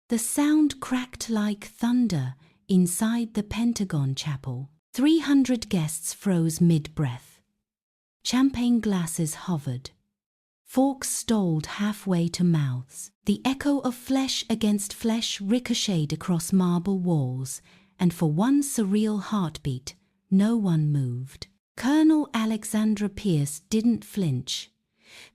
The sound cracked like thunder inside the Pentagon Chapel. 300 guests froze mid-breath. Champagne glasses hovered. Forks stalled halfway to mouths. The echo of flesh against flesh ricocheted across marble walls, and for one surreal heartbeat, no one moved. Colonel Alexandra Pierce didn't flinch.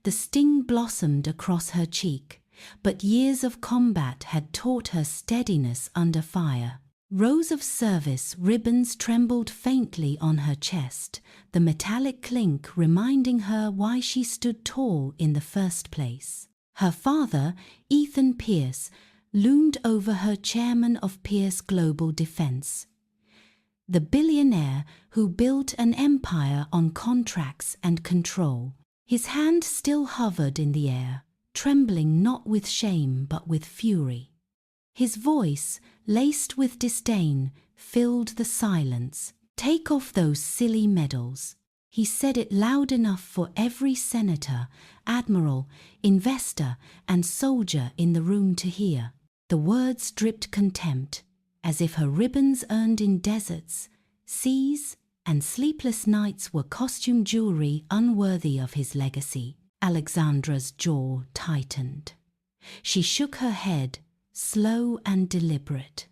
The sting blossomed across her cheek, but years of combat had taught her steadiness under fire. Rows of service ribbons trembled faintly on her chest, the metallic clink reminding her why she stood tall in the first place. Her father, Ethan Pierce, loomed over her, chairman of Pierce Global Defense. The billionaire who built an empire on contracts and control. His hand still hovered in the air, trembling not with shame but with fury. His voice, laced with disdain, filled the silence. "Take off those silly medals." He said it loud enough for every senator, admiral, investor, and soldier in the room to hear. The words dripped contempt, as if her ribbons earned in deserts, seas, and sleepless nights were costume jewelry unworthy of his legacy. Alexandra's jaw tightened. She shook her head, slow and deliberate.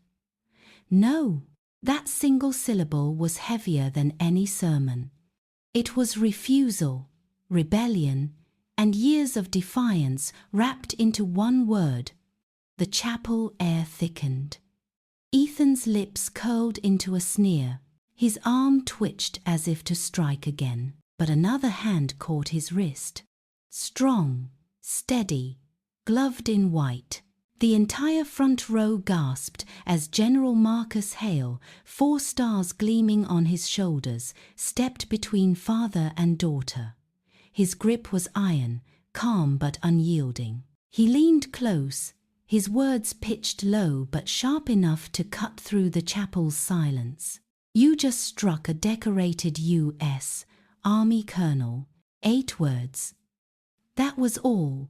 No, that single syllable was heavier than any sermon. It was refusal, rebellion, and years of defiance wrapped into one word. The chapel air thickened. Ethan's lips curled into a sneer. His arm twitched as if to strike again, but another hand caught his wrist. Strong, steady, gloved in white. The entire front row gasped as General Marcus Hale, 4 stars gleaming on his shoulders, stepped between father and daughter. His grip was iron, calm but unyielding. He leaned close, his words pitched low but sharp enough to cut through the chapel's silence. "You just struck a decorated U.S. Army colonel." 8 words. That was all.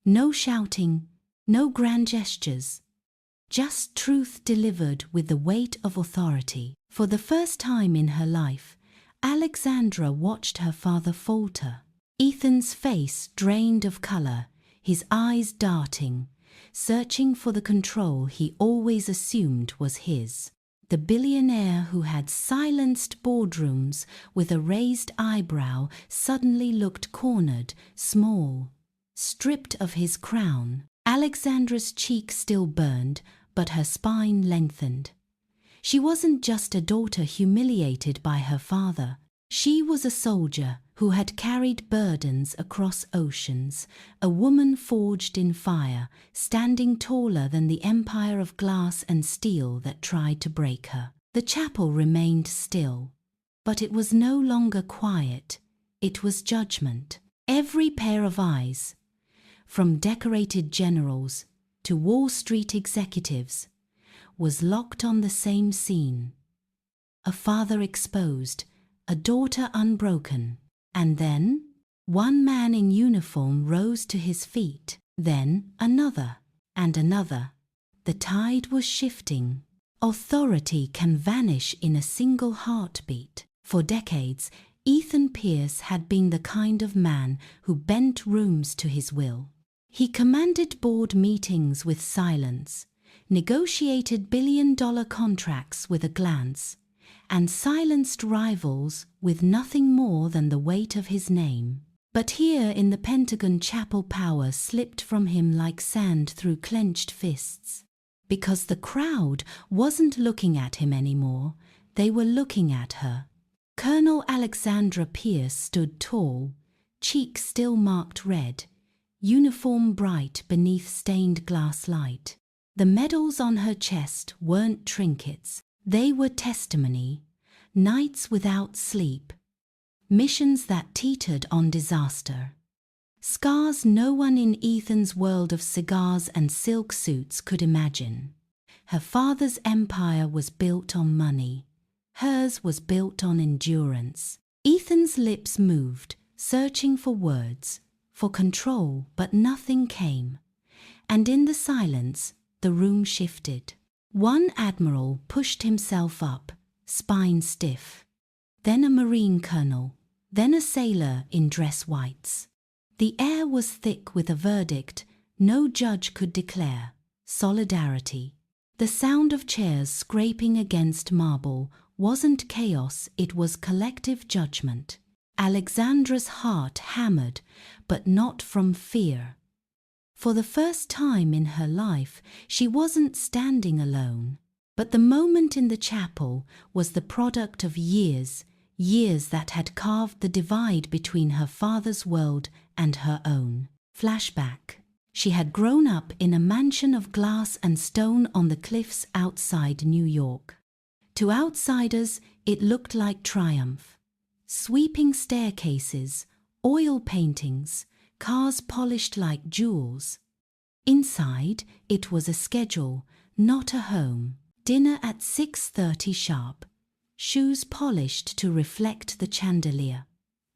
No shouting, no grand gestures. Just truth delivered with the weight of authority. For the first time in her life, Alexandra watched her father falter. Ethan's face drained of color, his eyes darting, searching for the control he always assumed was his. The billionaire who had silenced boardrooms with a raised eyebrow suddenly looked cornered, small, stripped of his crown. Alexandra's cheek still burned, but her spine lengthened. She wasn't just a daughter humiliated by her father. She was a soldier who had carried burdens across oceans, a woman forged in fire, standing taller than the empire of glass and steel that tried to break her. The chapel remained still, but it was no longer quiet. It was judgment. Every pair of eyes, from decorated generals to Wall Street executives, was locked on the same scene. A father exposed, a daughter unbroken. And then, one man in uniform rose to his feet, then another, and another. The tide was shifting. Authority can vanish in a single heartbeat. For decades, Ethan Pierce had been the kind of man who bent rooms to his will. He commanded board meetings with silence, negotiated billion-dollar contracts with a glance, and silenced rivals with nothing more than the weight of his name. But here in the Pentagon Chapel, power slipped from him like sand through clenched fists. Because the crowd wasn't looking at him anymore, they were looking at her. Colonel Alexandra Pierce stood tall, cheek still marked red, uniform bright beneath stained glass light. The medals on her chest weren't trinkets. They were testimony, nights without sleep, missions that teetered on disaster. Scars no one in Ethan's world of cigars and silk suits could imagine. Her father's empire was built on money. Hers was built on endurance. Ethan's lips moved, searching for words, for control, but nothing came. And in the silence, the room shifted. One admiral pushed himself up, spine stiff. Then a marine colonel, then a sailor in dress whites. The air was thick with a verdict no judge could declare: solidarity. The sound of chairs scraping against marble wasn't chaos, it was collective judgment. Alexandra's heart hammered, but not from fear. For the first time in her life, she wasn't standing alone. But the moment in the chapel was the product of years that had carved the divide between her father's world and her own. Flashback. She had grown up in a mansion of glass and stone on the cliffs outside New York. To outsiders, it looked like triumph. Sweeping staircases, oil paintings, cars polished like jewels. Inside, it was a schedule, not a home. Dinner at 6:30 sharp. Shoes polished to reflect the chandelier.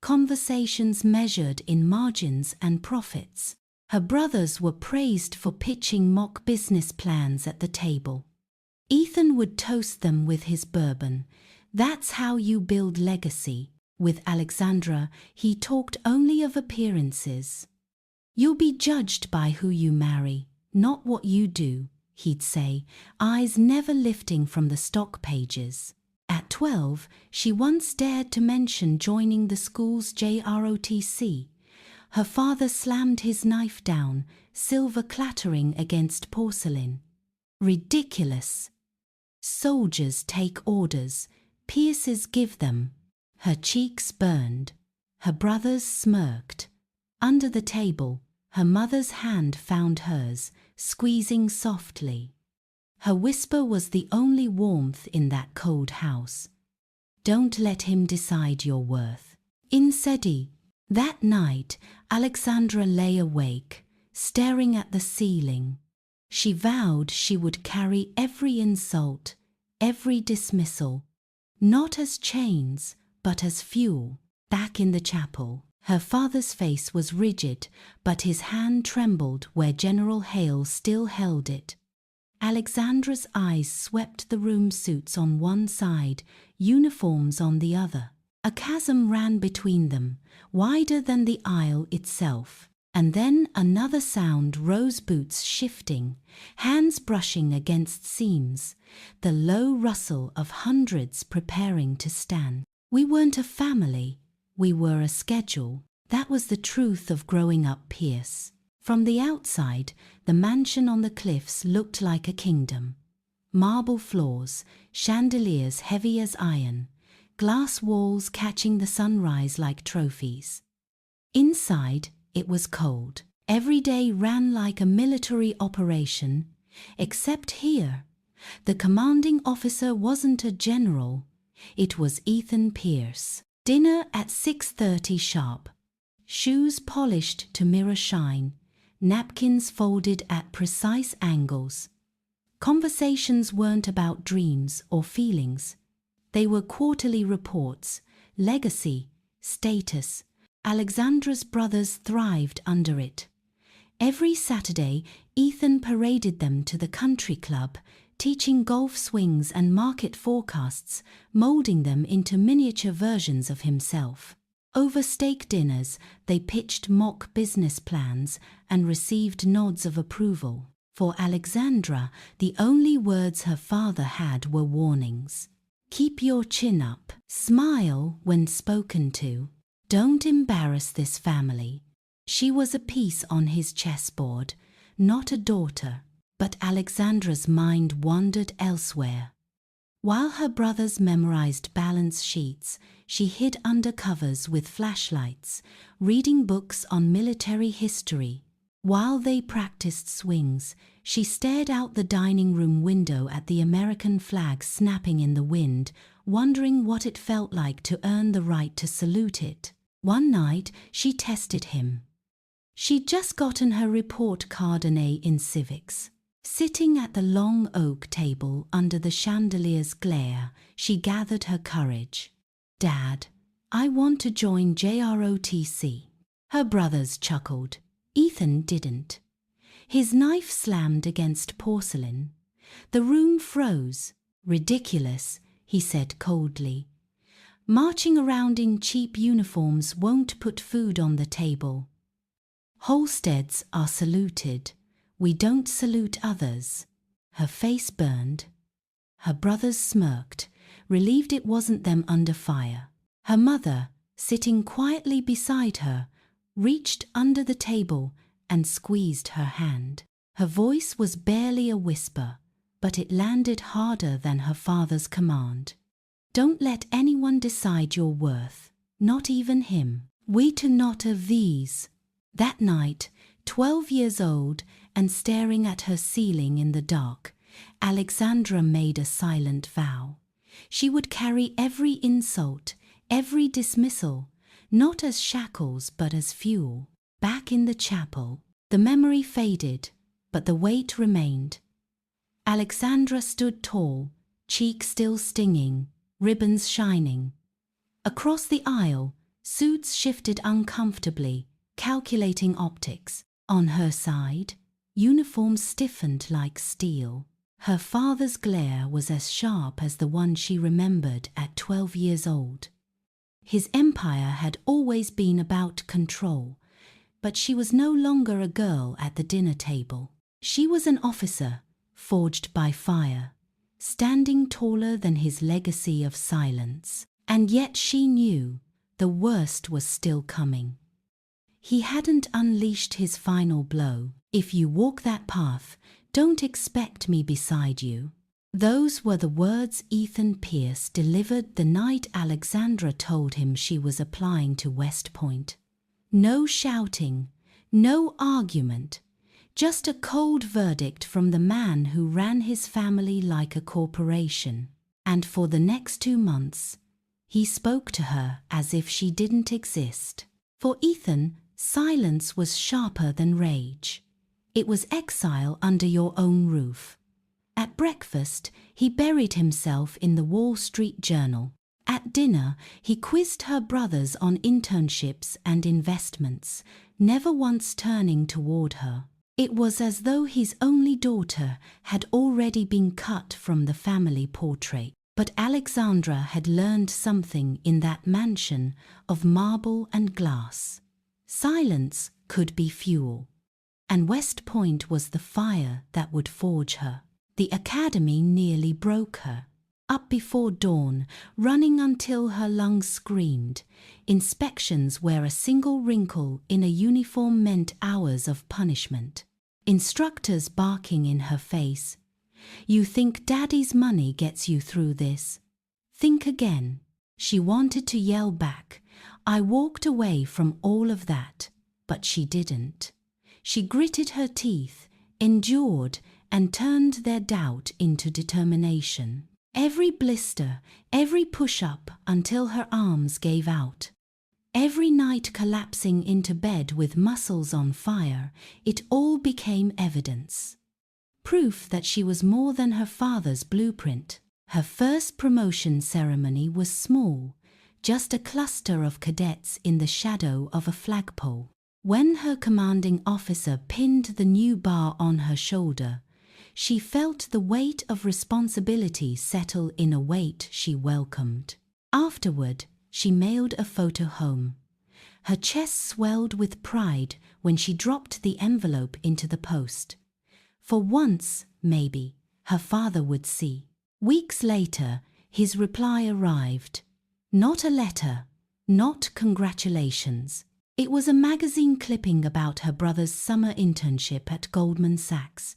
Conversations measured in margins and profits. Her brothers were praised for pitching mock business plans at the table. Ethan would toast them with his bourbon. That's how you build legacy. With Alexandra, he talked only of appearances. You'll be judged by who you marry, not what you do, he'd say, eyes never lifting from the stock pages. At 12, she once dared to mention joining the school's JROTC. Her father slammed his knife down, silver clattering against porcelain. Ridiculous. Soldiers take orders, Pierces give them. Her cheeks burned. Her brothers smirked. Under the table, her mother's hand found hers, squeezing softly. Her whisper was the only warmth in that cold house. Don't let him decide your worth. In Sedi, that night, Alexandra lay awake, staring at the ceiling. She vowed she would carry every insult, every dismissal, not as chains, but as fuel. Back in the chapel, her father's face was rigid, but his hand trembled where General Hale still held it. Alexandra's eyes swept the room, suits on one side, uniforms on the other. A chasm ran between them, wider than the aisle itself. And then another sound rose, boots shifting, hands brushing against seams, the low rustle of hundreds preparing to stand. We weren't a family, we were a schedule. That was the truth of growing up Pierce. From the outside, the mansion on the cliffs looked like a kingdom. Marble floors, chandeliers heavy as iron, glass walls catching the sunrise like trophies. Inside, it was cold. Every day ran like a military operation, except here. The commanding officer wasn't a general, it was Ethan Pierce. Dinner at 6:30 sharp. Shoes polished to mirror shine, napkins folded at precise angles. Conversations weren't about dreams or feelings. They were quarterly reports, legacy, status. Alexandra's brothers thrived under it. Every Saturday, Ethan paraded them to the country club, teaching golf swings and market forecasts, molding them into miniature versions of himself. Over steak dinners, they pitched mock business plans and received nods of approval. For Alexandra, the only words her father had were warnings. Keep your chin up. Smile when spoken to. Don't embarrass this family. She was a piece on his chessboard, not a daughter. But Alexandra's mind wandered elsewhere. While her brothers memorized balance sheets, she hid under covers with flashlights, reading books on military history. While they practiced swings, she stared out the dining room window at the American flag snapping in the wind, wondering what it felt like to earn the right to salute it. One night, she tested him. She'd just gotten her report card, an A in civics. Sitting at the long oak table under the chandelier's glare, she gathered her courage. Dad, I want to join JROTC. Her brothers chuckled. Ethan didn't. His knife slammed against porcelain. The room froze. "Ridiculous," he said coldly. "Marching around in cheap uniforms won't put food on the table. Holsteads are saluted. We don't salute others." Her face burned. Her brothers smirked, relieved it wasn't them under fire. Her mother, sitting quietly beside her, reached under the table and squeezed her hand. Her voice was barely a whisper, but it landed harder than her father's command. "Don't let anyone decide your worth, not even him. We do not of these." That night, 12 years old and staring at her ceiling in the dark, Alexandra made a silent vow. She would carry every insult, every dismissal, not as shackles but as fuel. Back in the chapel, the memory faded, but the weight remained. Alexandra stood tall, cheek still stinging, ribbons shining. Across the aisle, suits shifted uncomfortably, calculating optics. On her side, uniforms stiffened like steel. Her father's glare was as sharp as the one she remembered at 12 years old. His empire had always been about control, but she was no longer a girl at the dinner table. She was an officer, forged by fire, standing taller than his legacy of silence. And yet she knew the worst was still coming. He hadn't unleashed his final blow. "If you walk that path, don't expect me beside you." Those were the words Ethan Pierce delivered the night Alexandra told him she was applying to West Point. No shouting, no argument, just a cold verdict from the man who ran his family like a corporation. And for the next 2 months, he spoke to her as if she didn't exist. For Ethan, silence was sharper than rage. It was exile under your own roof. At breakfast, he buried himself in the Wall Street Journal. At dinner, he quizzed her brothers on internships and investments, never once turning toward her. It was as though his only daughter had already been cut from the family portrait. But Alexandra had learned something in that mansion of marble and glass. Silence could be fuel, and West Point was the fire that would forge her. The academy nearly broke her. Up before dawn, running until her lungs screamed, inspections where a single wrinkle in a uniform meant hours of punishment. Instructors barking in her face. "You think Daddy's money gets you through this? Think again." She wanted to yell back, "I walked away from all of that," but she didn't. She gritted her teeth, endured, and turned their doubt into determination. Every blister, every push-up until her arms gave out. Every night collapsing into bed with muscles on fire, it all became evidence. Proof that she was more than her father's blueprint. Her first promotion ceremony was small, just a cluster of cadets in the shadow of a flagpole. When her commanding officer pinned the new bar on her shoulder, she felt the weight of responsibility settle in a weight she welcomed. Afterward, she mailed a photo home. Her chest swelled with pride when she dropped the envelope into the post. For once, maybe, her father would see. Weeks later, his reply arrived. Not a letter, not congratulations. It was a magazine clipping about her brother's summer internship at Goldman Sachs.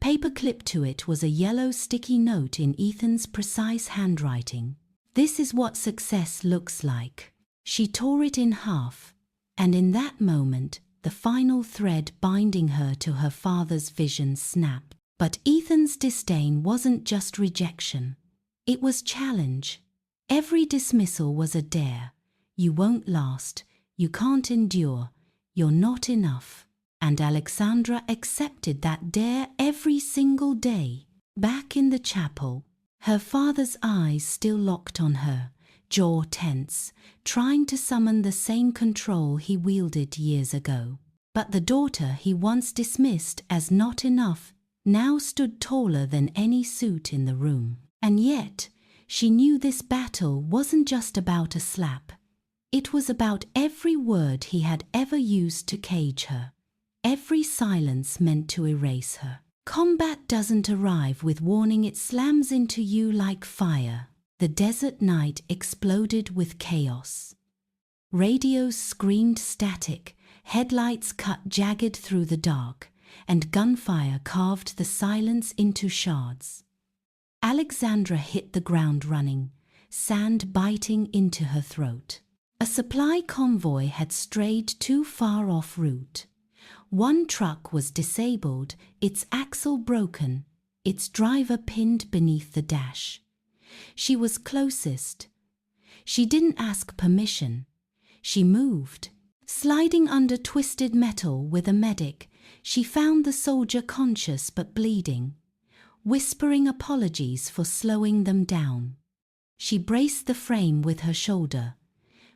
Paper-clipped to it was a yellow sticky note in Ethan's precise handwriting. "This is what success looks like." She tore it in half, and in that moment, the final thread binding her to her father's vision snapped. But Ethan's disdain wasn't just rejection. It was challenge. Every dismissal was a dare. You won't last. You can't endure. You're not enough. And Alexandra accepted that dare every single day. Back in the chapel, her father's eyes still locked on her, jaw tense, trying to summon the same control he wielded years ago. But the daughter he once dismissed as not enough now stood taller than any suit in the room. And yet, she knew this battle wasn't just about a slap. It was about every word he had ever used to cage her, every silence meant to erase her. Combat doesn't arrive with warning, it slams into you like fire. The desert night exploded with chaos. Radios screamed static, headlights cut jagged through the dark, and gunfire carved the silence into shards. Alexandra hit the ground running, sand biting into her throat. A supply convoy had strayed too far off route. One truck was disabled, its axle broken, its driver pinned beneath the dash. She was closest. She didn't ask permission. She moved. Sliding under twisted metal with a medic, she found the soldier conscious but bleeding, whispering apologies for slowing them down. She braced the frame with her shoulder,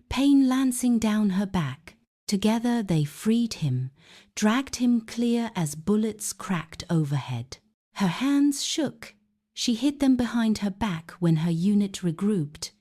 pain lancing down her back. Together they freed him, dragged him clear as bullets cracked overhead. Her hands shook. She hid them behind her back when her unit regrouped.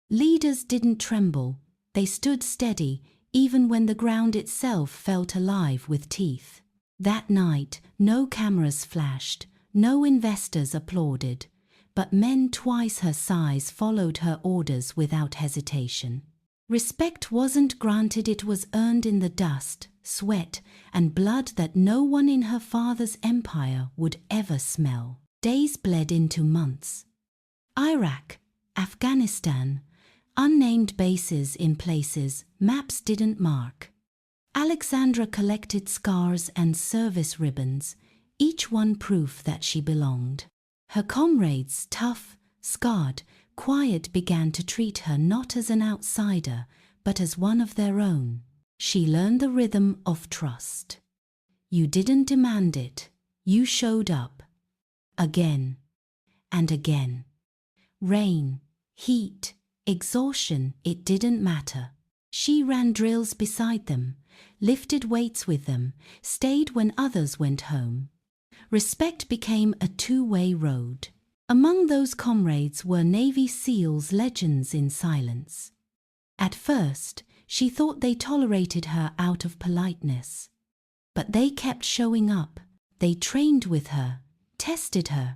Leaders didn't tremble. They stood steady, even when the ground itself felt alive with teeth. That night, no cameras flashed, no investors applauded, but men twice her size followed her orders without hesitation. Respect wasn't granted, it was earned in the dust, sweat, and blood that no one in her father's empire would ever smell. Days bled into months. Iraq, Afghanistan, unnamed bases in places maps didn't mark. Alexandra collected scars and service ribbons, each one proof that she belonged. Her comrades, tough, scarred, quiet, began to treat her not as an outsider, but as one of their own. She learned the rhythm of trust. You didn't demand it, you showed up. Again and again. Rain, heat, exhaustion, it didn't matter. She ran drills beside them, lifted weights with them, stayed when others went home. Respect became a two-way road. Among those comrades were Navy SEALs, legends in silence. At first, she thought they tolerated her out of politeness. But they kept showing up. They trained with her, tested her,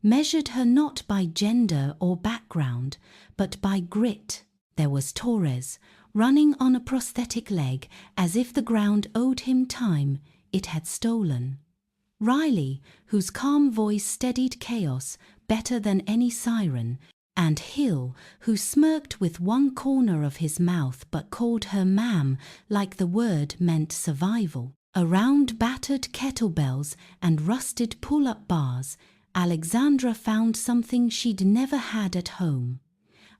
measured her not by gender or background, but by grit. There was Torres, running on a prosthetic leg as if the ground owed him time it had stolen. Riley, whose calm voice steadied chaos better than any siren, and Hill, who smirked with one corner of his mouth but called her ma'am like the word meant survival. Around battered kettlebells and rusted pull-up bars, Alexandra found something she'd never had at home.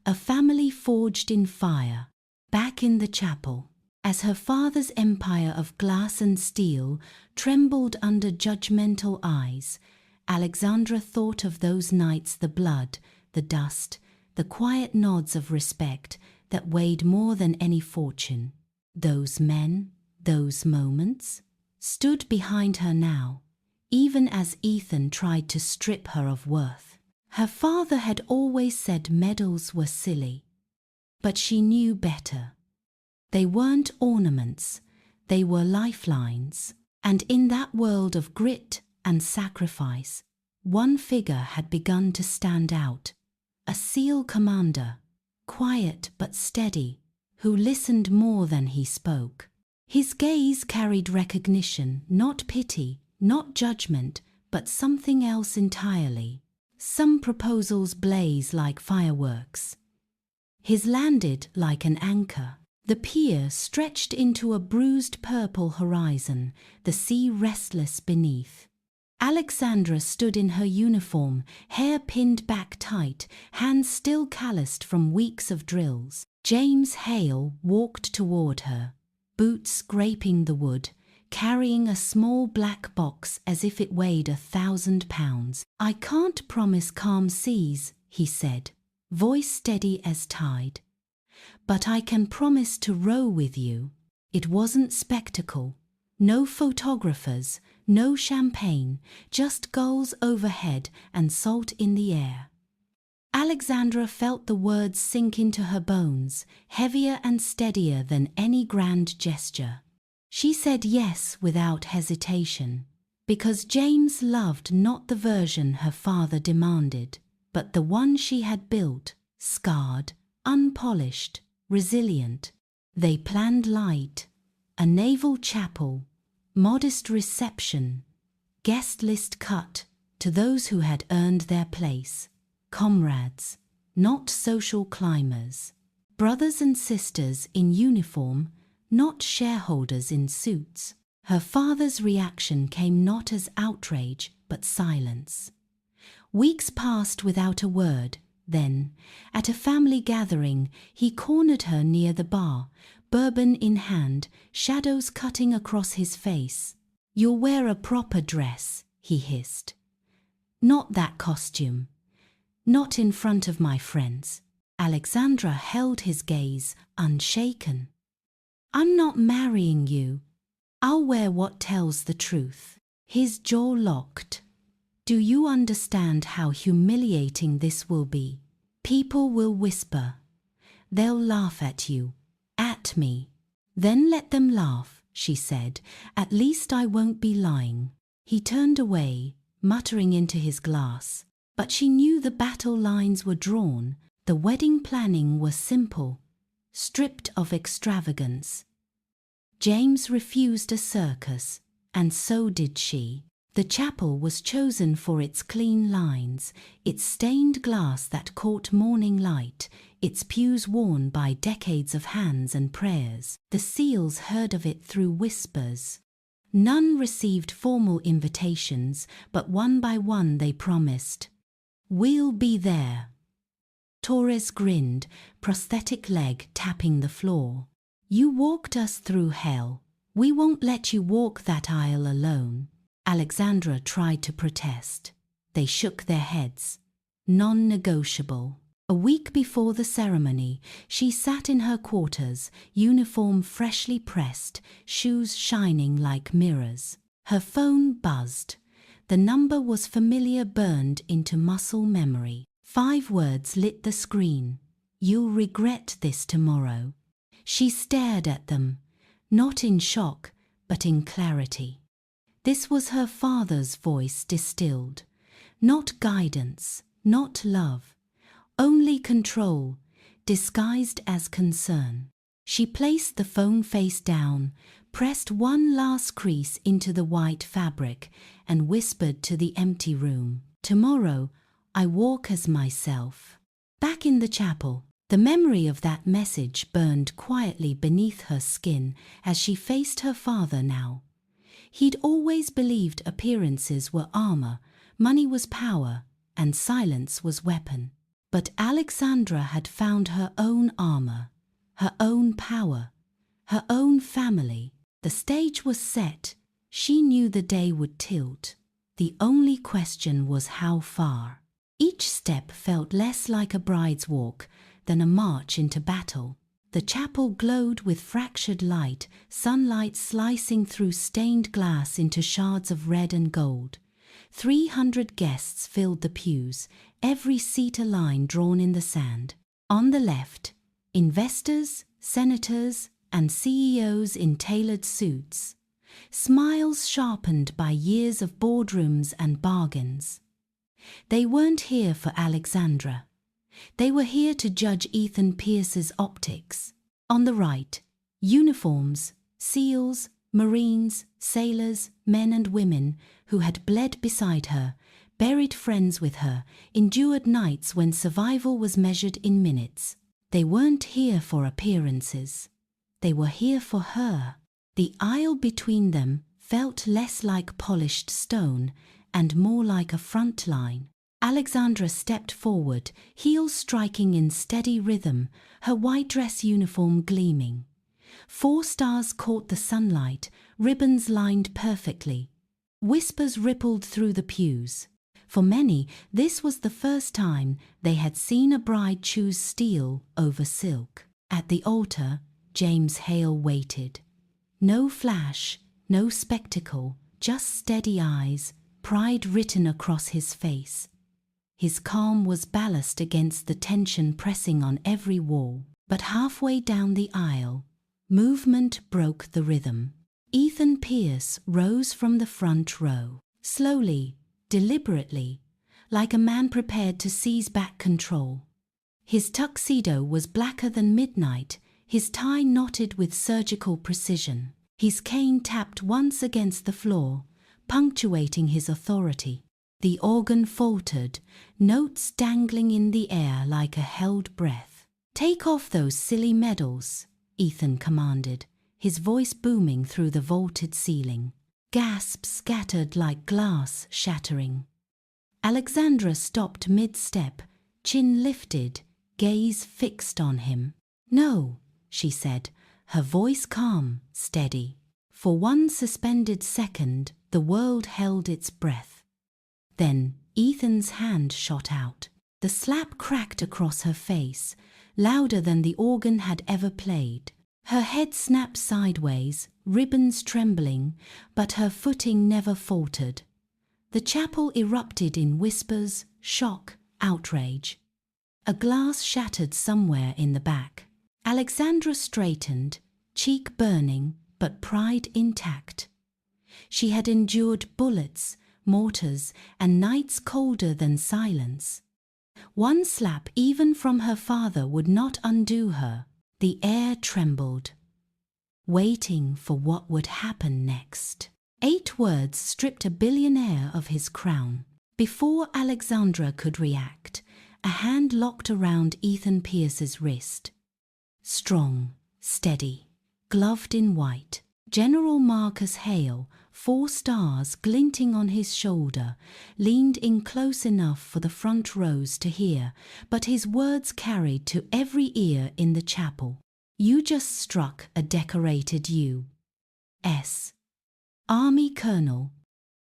A family forged in fire. Back in the chapel, as her father's empire of glass and steel trembled under judgmental eyes, Alexandra thought of those nights, the blood, the dust, the quiet nods of respect that weighed more than any fortune. Those men, those moments, stood behind her now, even as Ethan tried to strip her of worth. Her father had always said medals were silly, but she knew better. They weren't ornaments, they were lifelines. And in that world of grit and sacrifice, one figure had begun to stand out. A SEAL commander, quiet but steady, who listened more than he spoke. His gaze carried recognition, not pity, not judgment, but something else entirely. Some proposals blaze like fireworks. His landed like an anchor. The pier stretched into a bruised purple horizon, the sea restless beneath. Alexandra stood in her uniform, hair pinned back tight, hands still calloused from weeks of drills. James Hale walked toward her, boots scraping the wood, carrying a small black box as if it weighed 1,000 pounds. "I can't promise calm seas," he said, voice steady as tide. "But I can promise to row with you." It wasn't spectacle, No photographers, no champagne, just gulls overhead and salt in the air. Alexandra felt the words sink into her bones, heavier and steadier than any grand gesture. She said yes without hesitation, because James loved not the version her father demanded, but the one she had built, scarred, unpolished, resilient. They planned light, a naval chapel, modest reception, guest list cut to those who had earned their place, comrades, not social climbers, brothers and sisters in uniform, not shareholders in suits. Her father's reaction came not as outrage, but silence. Weeks passed without a word. Then, at a family gathering, he cornered her near the bar, bourbon in hand, shadows cutting across his face. "You'll wear a proper dress," he hissed. "Not that costume. Not in front of my friends." Alexandra held his gaze, unshaken. "I'm not marrying you. I'll wear what tells the truth." His jaw locked. "Do you understand how humiliating this will be? People will whisper. They'll laugh at you, at me." "Then let them laugh," she said. "At least I won't be lying." He turned away, muttering into his glass. But she knew the battle lines were drawn. The wedding planning was simple, stripped of extravagance. James refused a circus, and so did she. The chapel was chosen for its clean lines, its stained glass that caught morning light, its pews worn by decades of hands and prayers. The seals heard of it through whispers. None received formal invitations, but one by one they promised, "We'll be there." Torres grinned, prosthetic leg tapping the floor. "You walked us through hell. We won't let you walk that aisle alone." Alexandra tried to protest. They shook their heads. Non-negotiable. A week before the ceremony, she sat in her quarters, uniform freshly pressed, shoes shining like mirrors. Her phone buzzed. The number was familiar, burned into muscle memory. 5 words lit the screen. "You'll regret this tomorrow." She stared at them, not in shock, but in clarity. This was her father's voice distilled. Not guidance, not love, only control, disguised as concern. She placed the phone face down, pressed one last crease into the white fabric, and whispered to the empty room, "Tomorrow, I walk as myself." Back in the chapel, the memory of that message burned quietly beneath her skin as she faced her father now. He'd always believed appearances were armor, money was power, and silence was weapon. But Alexandra had found her own armor, her own power, her own family. The stage was set. She knew the day would tilt. The only question was how far. Each step felt less like a bride's walk than a march into battle. The chapel glowed with fractured light, sunlight slicing through stained glass into shards of red and gold. 300 guests filled the pews, every seat a line drawn in the sand. On the left, investors, senators, and CEOs in tailored suits, smiles sharpened by years of boardrooms and bargains. They weren't here for Alexandra. They were here to judge Ethan Pierce's optics. On the right, uniforms, SEALs, Marines, sailors, men and women who had bled beside her, buried friends with her, endured nights when survival was measured in minutes. They weren't here for appearances. They were here for her. The aisle between them felt less like polished stone and more like a front line. Alexandra stepped forward, heels striking in steady rhythm, her white dress uniform gleaming. 4 stars caught the sunlight, ribbons lined perfectly. Whispers rippled through the pews. For many, this was the first time they had seen a bride choose steel over silk. At the altar, James Hale waited. No flash, no spectacle, just steady eyes, pride written across his face. His calm was ballast against the tension pressing on every wall. But halfway down the aisle, movement broke the rhythm. Ethan Pierce rose from the front row, slowly, deliberately, like a man prepared to seize back control. His tuxedo was blacker than midnight, his tie knotted with surgical precision. His cane tapped once against the floor, punctuating his authority. The organ faltered, notes dangling in the air like a held breath. "Take off those silly medals," Ethan commanded, his voice booming through the vaulted ceiling. Gasps scattered like glass shattering. Alexandra stopped mid-step, chin lifted, gaze fixed on him. "No," she said, her voice calm, steady. For one suspended second, the world held its breath. Then Ethan's hand shot out. The slap cracked across her face, louder than the organ had ever played. Her head snapped sideways, ribbons trembling, but her footing never faltered. The chapel erupted in whispers, shock, outrage. A glass shattered somewhere in the back. Alexandra straightened, cheek burning, but pride intact. She had endured bullets, mortars, and nights colder than silence. One slap even from her father would not undo her. The air trembled, waiting for what would happen next. 8 words stripped a billionaire of his crown. Before Alexandra could react, a hand locked around Ethan Pierce's wrist. Strong, steady, gloved in white. General Marcus Hale, 4 stars glinting on his shoulder, leaned in close enough for the front rows to hear, but his words carried to every ear in the chapel. "You just struck a decorated U.S. Army colonel."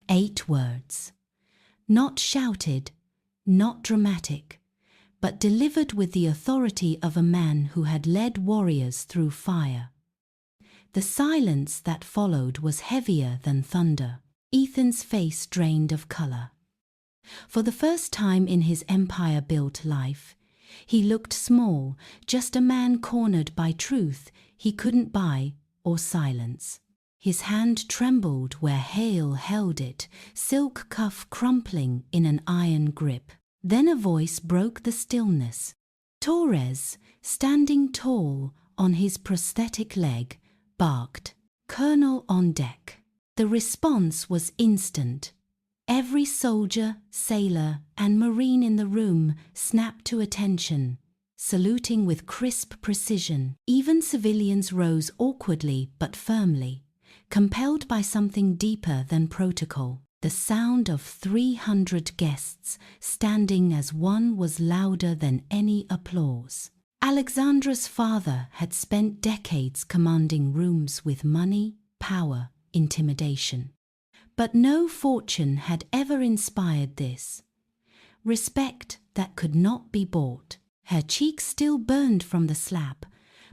8 words. Not shouted, not dramatic, but delivered with the authority of a man who had led warriors through fire. The silence that followed was heavier than thunder. Ethan's face drained of color. For the first time in his empire-built life, he looked small, just a man cornered by truth he couldn't buy or silence. His hand trembled where Hale held it, silk cuff crumpling in an iron grip. Then a voice broke the stillness. Torres, standing tall on his prosthetic leg, barked, "Colonel on deck." The response was instant. Every soldier, sailor, and marine in the room snapped to attention, saluting with crisp precision. Even civilians rose awkwardly but firmly, compelled by something deeper than protocol. The sound of 300 guests standing as one was louder than any applause. Alexandra's father had spent decades commanding rooms with money, power, intimidation. But no fortune had ever inspired this. Respect that could not be bought. Her cheeks still burned from the slap,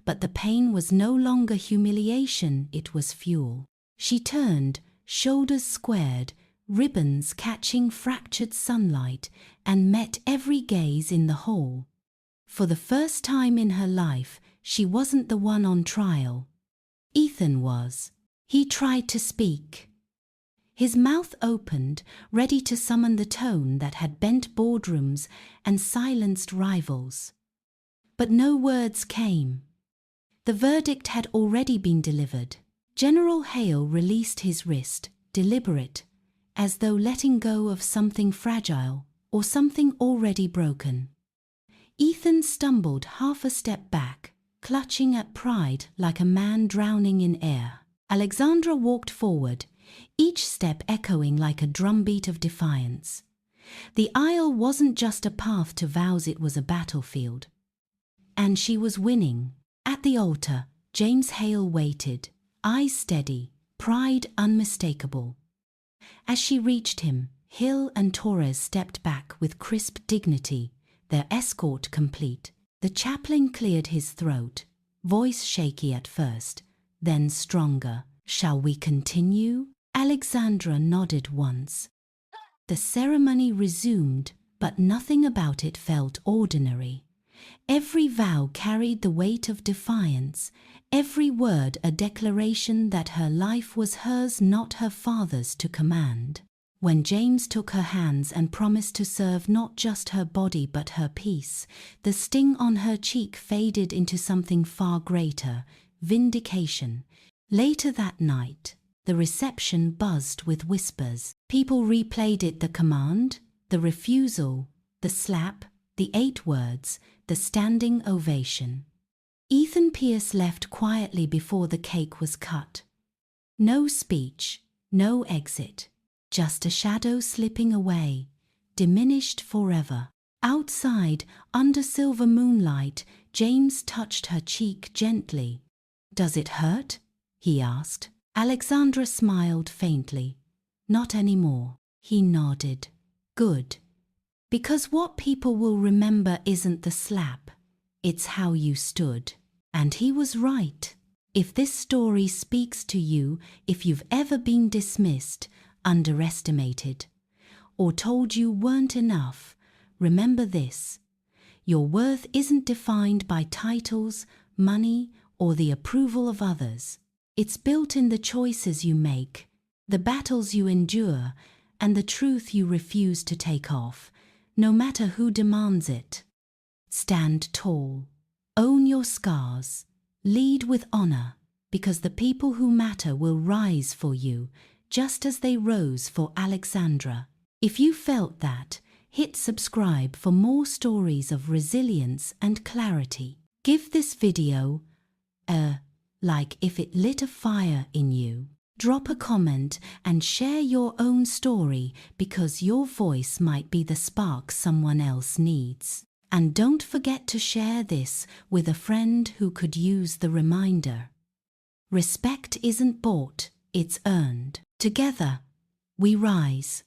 but the pain was no longer humiliation, it was fuel. She turned, shoulders squared, ribbons catching fractured sunlight, and met every gaze in the hall. For the first time in her life, she wasn't the one on trial. Ethan was. He tried to speak. His mouth opened, ready to summon the tone that had bent boardrooms and silenced rivals. But no words came. The verdict had already been delivered. General Hale released his wrist, deliberate, as though letting go of something fragile or something already broken. Ethan stumbled half a step back, clutching at pride like a man drowning in air. Alexandra walked forward, each step echoing like a drumbeat of defiance. The aisle wasn't just a path to vows, it was a battlefield. And she was winning. At the altar, James Hale waited, eyes steady, pride unmistakable. As she reached him, Hill and Torres stepped back with crisp dignity, their escort complete. The chaplain cleared his throat, voice shaky at first, then stronger. Shall we continue? Alexandra nodded once. The ceremony resumed, but nothing about it felt ordinary. Every vow carried the weight of defiance, every word a declaration that her life was hers, not her father's, to command. When James took her hands and promised to serve not just her body but her peace, the sting on her cheek faded into something far greater, vindication. Later that night, the reception buzzed with whispers. People replayed it: the command, the refusal, the slap, the 8 words, the standing ovation. Ethan Pierce left quietly before the cake was cut. No speech, no exit, just a shadow slipping away, diminished forever. Outside, under silver moonlight, James touched her cheek gently. "Does it hurt?" he asked. Alexandra smiled faintly. "Not anymore." He nodded. "Good. Because what people will remember isn't the slap, it's how you stood." And he was right. If this story speaks to you, if you've ever been dismissed, underestimated, or told you weren't enough, remember this: your worth isn't defined by titles, money, or the approval of others. It's built in the choices you make, the battles you endure, and the truth you refuse to take off, no matter who demands it. Stand tall. Own your scars. Lead with honor, because the people who matter will rise for you, just as they rose for Alexandra. If you felt that, hit subscribe for more stories of resilience and clarity. Give this video a like if it lit a fire in you. Drop a comment and share your own story, because your voice might be the spark someone else needs. And don't forget to share this with a friend who could use the reminder. Respect isn't bought, it's earned. Together, we rise.